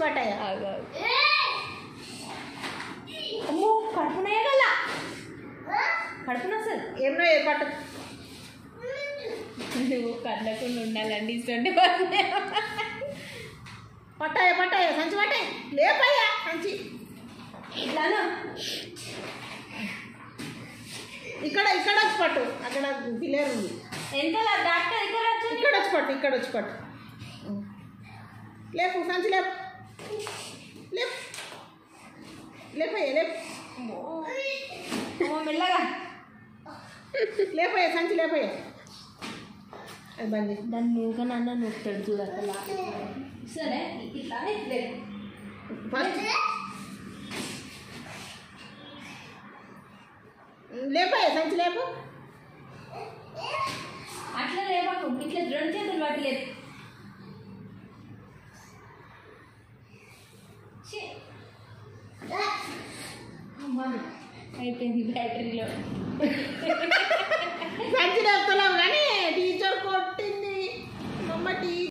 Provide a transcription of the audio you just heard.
పట్టాయి. అమ్మో కడుపునేయగల కడుపున సార్ ఏమో పట్టు నువ్వు కదలకుండా ఉండాలండి. ఇస్తుంటే పట్టాయ పట్టాయ సంచి పట్టాయి లేపయ్యా సంచి ఇట్లానా ఇక్కడ ఇక్కడ వచ్చి పట్టు అక్కడ పిల్లర్ ఉంది ఎంత డాక్టర్ ఇక్కడ వచ్చి పట్టు ఇక్కడ వచ్చి పట్టు లేపు సంచి లేపు లేపు లేపయ్యా లేపు మెల్లగా లేపయ్యా సంచి లేపయ్యా అది బంద్ దాన్ని నువ్వుగా నన్ను నొక్కుతాడు చూడు అసలు. సరే ఇట్లానే ఫస్ట్ లేపయ్యా సంచి లేపు అట్లా లేపకు ఇట్లా 2 చేతులు పట్టి లేపు. అయిపోయింది బ్యాటరీలో సంచి లేపుతా